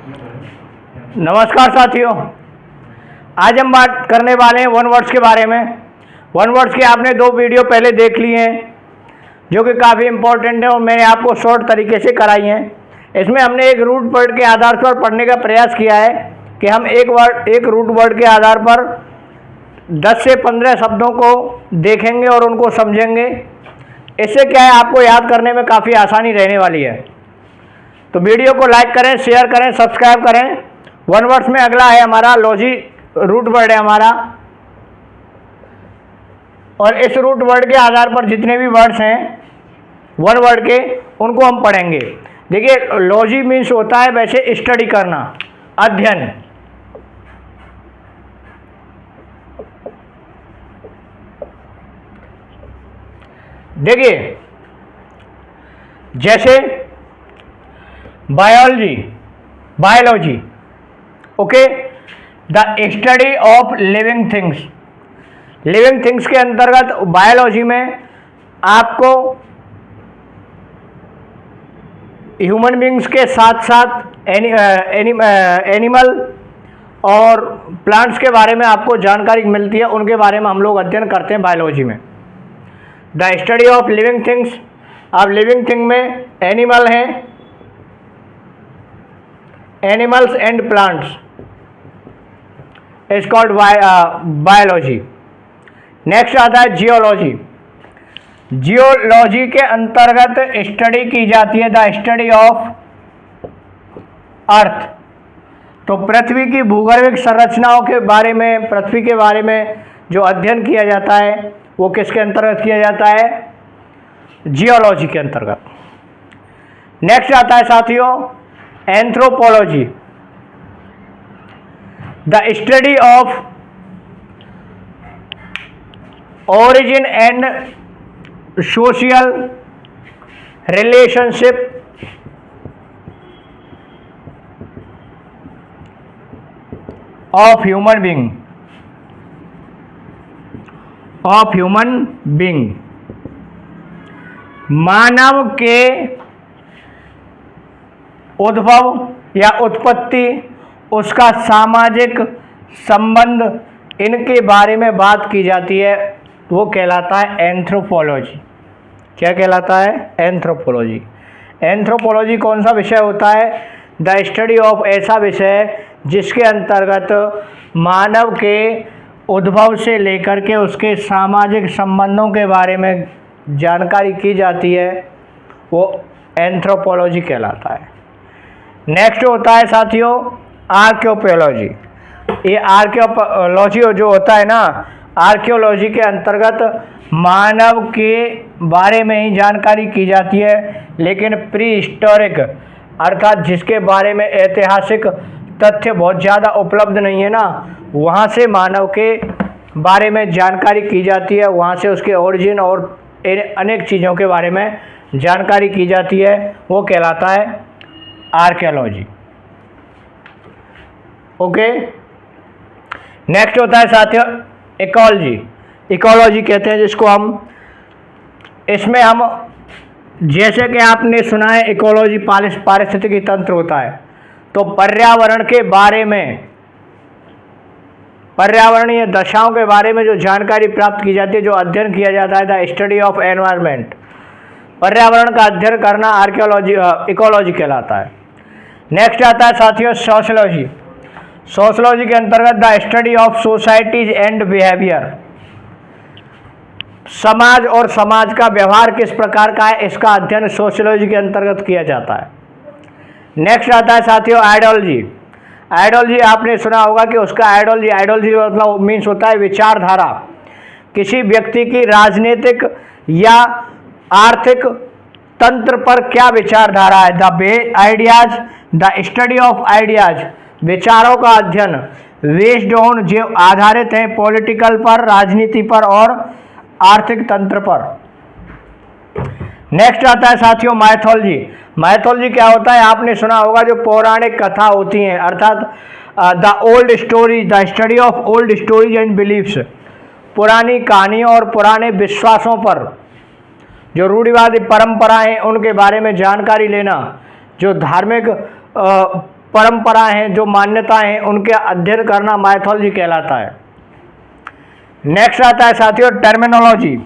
नमस्कार साथियों, आज हम बात करने वाले हैं वन वर्ड्स के बारे में। वन वर्ड्स के आपने 2 वीडियो पहले देख लिए हैं जो कि काफ़ी इम्पोर्टेंट है और मैंने आपको शॉर्ट तरीके से कराई हैं। इसमें हमने एक रूट वर्ड के आधार पर पढ़ने का प्रयास किया है कि हम एक रूट वर्ड के आधार पर 10 से 15 शब्दों को देखेंगे और उनको समझेंगे। इससे क्या है, आपको याद करने में काफ़ी आसानी रहने वाली है। तो वीडियो को लाइक करें, शेयर करें, सब्सक्राइब करें। वन वर्ड्स में अगला है हमारा लॉजी, रूट वर्ड है हमारा, और इस रूट वर्ड के आधार पर जितने भी वर्ड्स हैं वन वर्ड के, उनको हम पढ़ेंगे। देखिए, लॉजी मीन्स होता है वैसे स्टडी करना, अध्ययन। देखिए, जैसे biology, okay, the study of living things. Living things के अंतर्गत बायोलॉजी में आपको ह्यूमन बींग्स के साथ साथ एनिमल और प्लांट्स के बारे में आपको जानकारी मिलती है, उनके बारे में हम लोग अध्ययन करते हैं बायोलॉजी में। The study of living things, अब लिविंग थिंग में एनिमल हैं, animals and plants is called biology. Next आता है जियोलॉजी। जियोलॉजी के अंतर्गत स्टडी की जाती है द स्टडी ऑफ अर्थ। तो पृथ्वी की भूगर्भिक संरचनाओं के बारे में, पृथ्वी के बारे में जो अध्ययन किया जाता है वो किसके अंतर्गत किया जाता है? जियोलॉजी के अंतर्गत। नेक्स्ट आता है साथियों anthropology, the study of origin and social relationship of human being, मानव के उद्भव या उत्पत्ति, उसका सामाजिक संबंध, इनके बारे में बात की जाती है, वो कहलाता है एंथ्रोपोलॉजी। क्या कहलाता है? एंथ्रोपोलॉजी। एंथ्रोपोलॉजी कौन सा विषय होता है? द स्टडी ऑफ ऐसा विषय जिसके अंतर्गत मानव के उद्भव से लेकर के उसके सामाजिक संबंधों के बारे में जानकारी की जाती है, वो एंथ्रोपोलॉजी कहलाता है। नेक्स्ट होता है साथियों आर्कियोपोलॉजी। ये आर्कियोलॉजी जो होता है ना, आर्कियोलॉजी के अंतर्गत मानव के बारे में ही जानकारी की जाती है, लेकिन प्री हिस्टोरिक अर्थात जिसके बारे में ऐतिहासिक तथ्य बहुत ज़्यादा उपलब्ध नहीं है ना, वहाँ से मानव के बारे में जानकारी की जाती है, वहाँ से उसके ओरिजिन और अनेक चीज़ों के बारे में जानकारी की जाती है, वो कहलाता है आर्कियोलॉजी। ओके। नेक्स्ट होता है साथियों इकोलॉजी। इकोलॉजी कहते हैं जिसको हम, इसमें हम, जैसे कि आपने सुना है इकोलॉजी पारिस्थितिकी तंत्र होता है, तो पर्यावरण के बारे में, पर्यावरणीय दशाओं के बारे में जो जानकारी प्राप्त की जाती है, जो अध्ययन किया जाता है, द स्टडी ऑफ एनवायरनमेंट, पर्यावरण का अध्ययन करना आर्कियोलॉजी, इकोलॉजी कहलाता है। नेक्स्ट आता है साथियों सोशलॉजी। सोशलॉजी के अंतर्गत the study of societies and behaviour, समाज और समाज का व्यवहार किस प्रकार का है, इसका अध्ययन सोशलॉजी के अंतर्गत किया जाता है। नेक्स्ट आता है साथियों आइडियोलॉजी। आइडियोलॉजी आपने सुना होगा कि उसका आइडियोलॉजी मतलब मीन्स होता है विचारधारा। किसी व्यक्ति की राजनीतिक या आर्थिक तंत्र पर क्या विचारधारा है। The ideas, the study of ideas, विचारों का अध्ययन, बेस्ड ऑन, जो आधारित हैं पॉलिटिकल पर, राजनीति पर और आर्थिक तंत्र पर। नेक्स्ट आता है साथियों माइथोलॉजी। माइथोलॉजी क्या होता है? आपने सुना होगा जो पौराणिक कथा होती हैं, अर्थात the old story, the study of old stories and beliefs, पुरानी कहानियों और पुराने विश्वासों पर, जो रूढ़िवादी परंपराएं उनके बारे में जानकारी लेना, जो धार्मिक परंपराएं हैं, जो मान्यताएं हैं, उनके अध्ययन करना माइथोलॉजी कहलाता है। नेक्स्ट आता है साथियों टर्मिनोलॉजी।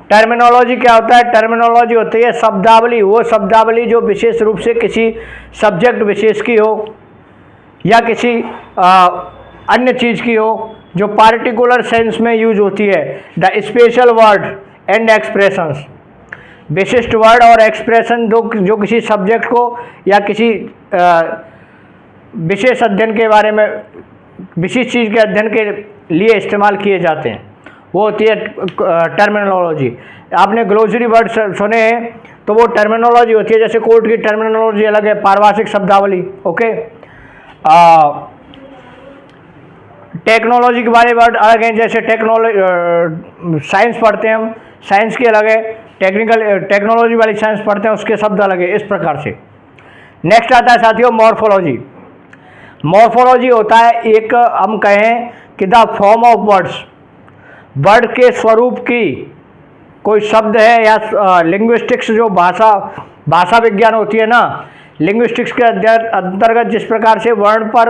टर्मिनोलॉजी क्या होता है? टर्मिनोलॉजी होती है शब्दावली, वो शब्दावली जो विशेष रूप से किसी सब्जेक्ट विशेष की हो या किसी अन्य चीज़ की हो, जो पार्टिकुलर सेंस में यूज होती है। The special word and expressions, विशिष्ट वर्ड और एक्सप्रेशन जो किसी सब्जेक्ट को या किसी विशेष अध्ययन के बारे में, विशेष चीज़ के अध्ययन के लिए इस्तेमाल किए जाते हैं, वो होती है टर्मिनोलॉजी। आपने ग्लोसरी वर्ड सुने हैं तो वो टर्मिनोलॉजी होती है। जैसे कोर्ट की टर्मिनोलॉजी अलग है, पारिभाषिक शब्दावली। ओके, टेक्नोलॉजी के बारे में वर्ड अलग हैं। जैसे साइंस पढ़ते हैं हम, साइंस की अलग है, टेक्नोलॉजी वाली साइंस पढ़ते हैं, उसके शब्द अलग है। इस प्रकार से नेक्स्ट आता है साथियों मॉर्फोलॉजी। मॉर्फोलॉजी होता है एक, हम कहें कि the form of words, word के स्वरूप की कोई शब्द है, या लिंग्विस्टिक्स जो भाषा विज्ञान होती है ना, लिंग्विस्टिक्स के अंतर्गत जिस प्रकार से वर्ण पर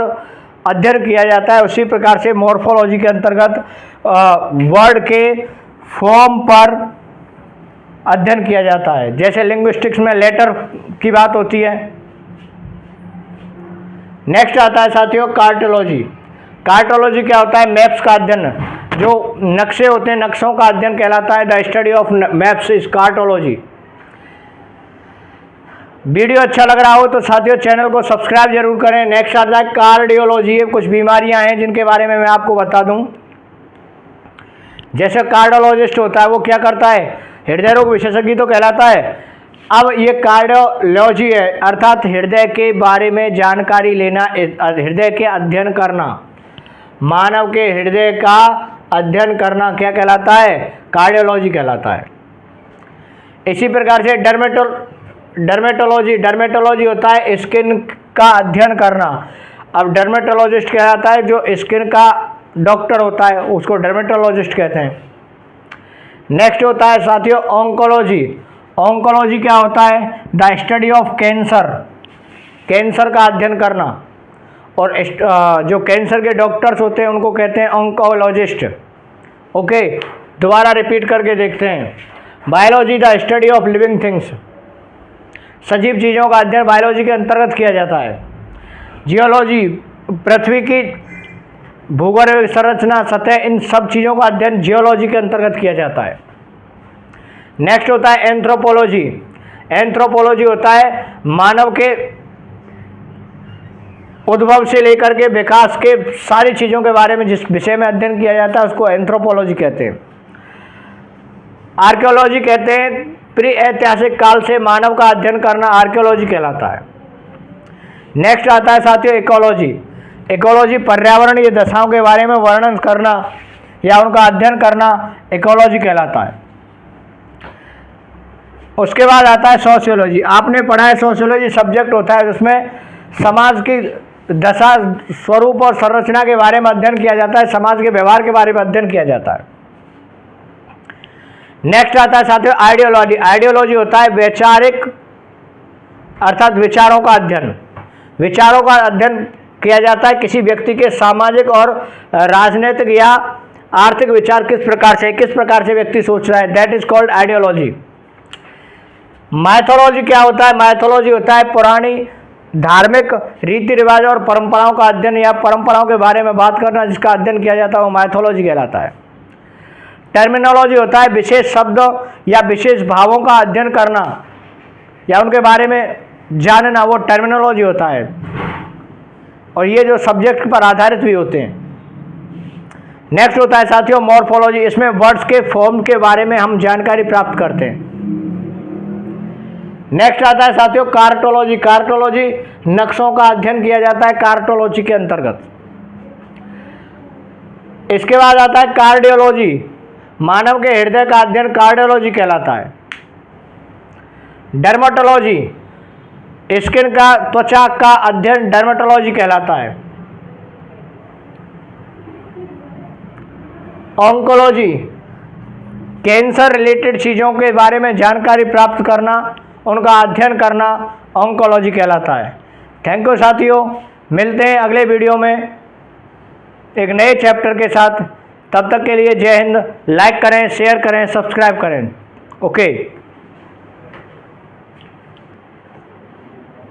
अध्ययन किया जाता है, उसी प्रकार से मॉर्फोलॉजी के अंतर्गत वर्ड के फॉर्म पर अध्ययन किया जाता है। जैसे लिंग्विस्टिक्स में लेटर की बात होती है। नेक्स्ट आता है साथियों कार्टोलॉजी। कार्टोलॉजी क्या होता है? मैप्स का अध्ययन, जो नक्शे होते हैं, नक्शों का अध्ययन कहलाता है। The study of maps is cartology. Video अच्छा लग रहा हो तो साथियों चैनल को सब्सक्राइब जरूर करें। नेक्स्ट आता है कार्डियोलॉजी। कुछ बीमारियां हैं जिनके बारे में मैं आपको बता दूं। जैसे कार्डियोलॉजिस्ट होता है, वो क्या करता है? हृदय रोग विशेषज्ञ तो कहलाता है। अब ये कार्डियोलॉजी है, अर्थात हृदय के बारे में जानकारी लेना, हृदय के अध्ययन करना, मानव के हृदय का अध्ययन करना क्या कहलाता है? कार्डियोलॉजी कहलाता है। इसी प्रकार से डर्मेटोलॉजी होता है स्किन का अध्ययन करना। अब डर्मेटोलॉजिस्ट कहलाता है जो स्किन का डॉक्टर होता है, उसको डर्मेटोलॉजिस्ट कहते हैं। नेक्स्ट होता है साथियों ऑन्कोलॉजी। ऑन्कोलॉजी क्या होता है? The study of cancer, cancer का अध्ययन करना। और जो कैंसर के डॉक्टर्स होते हैं उनको कहते हैं ऑन्कोलॉजिस्ट। ओके, दोबारा रिपीट करके देखते हैं। Biology the study of living things, सजीव चीज़ों का अध्ययन बायोलॉजी के अंतर्गत किया जाता है। जियोलॉजी, पृथ्वी की भूगोल संरचना, सतह, इन सब चीज़ों का अध्ययन जियोलॉजी के अंतर्गत किया जाता है। नेक्स्ट होता है एंथ्रोपोलॉजी। एंथ्रोपोलॉजी होता है मानव के उद्भव से लेकर के विकास के सारी चीज़ों के बारे में जिस विषय में अध्ययन किया जाता है उसको एंथ्रोपोलॉजी कहते हैं। आर्कियोलॉजी कहते हैं प्री ऐतिहासिक काल से मानव का अध्ययन करना आर्कियोलॉजी कहलाता है। नेक्स्ट आता है साथियों इकोलॉजी। इकोलॉजी पर्यावरणीय दशाओं के बारे में वर्णन करना या उनका अध्ययन करना इकोलॉजी कहलाता है। उसके बाद आता है सोशियोलॉजी। आपने पढ़ा है सोशियोलॉजी सब्जेक्ट होता है जिसमें समाज की दशा, स्वरूप और संरचना के बारे में अध्ययन किया जाता है, समाज के व्यवहार के बारे में अध्ययन किया जाता है। नेक्स्ट आता है साथियों आइडियोलॉजी। आइडियोलॉजी होता है वैचारिक, अर्थात विचारों का अध्ययन। विचारों का अध्ययन किया जाता है किसी व्यक्ति के सामाजिक और राजनीतिक या आर्थिक विचार किस प्रकार से व्यक्ति सोच रहा है, that is called ideology. Mythology क्या होता है? माइथोलॉजी होता है पुरानी धार्मिक रीति रिवाज और परंपराओं का अध्ययन या परंपराओं के बारे में बात करना, जिसका अध्ययन किया जाता है वो माइथोलॉजी कहलाता है। टर्मिनोलॉजी होता है विशेष शब्द या विशेष भावों का अध्ययन करना या उनके बारे में जानना, वो टर्मिनोलॉजी होता है। और ये जो सब्जेक्ट पर आधारित भी होते हैं। नेक्स्ट होता है साथियों मॉर्फोलॉजी। इसमें वर्ड्स के फॉर्म के बारे में हम जानकारी प्राप्त करते हैं। नेक्स्ट आता है साथियों कार्टोलॉजी। कार्टोलॉजी नक्शों का अध्ययन किया जाता है कार्टोलॉजी के अंतर्गत। इसके बाद आता है कार्डियोलॉजी। मानव के हृदय का अध्ययन कार्डियोलॉजी कहलाता है। डर्मेटोलॉजी, स्किन का, त्वचा का अध्ययन डर्मेटोलॉजी कहलाता है। ऑन्कोलॉजी, कैंसर रिलेटेड चीज़ों के बारे में जानकारी प्राप्त करना, उनका अध्ययन करना ऑन्कोलॉजी कहलाता है। थैंक यू साथियों, मिलते हैं अगले वीडियो में एक नए चैप्टर के साथ। तब तक के लिए जय हिंद। लाइक करें, शेयर करें, सब्सक्राइब करें। ओके।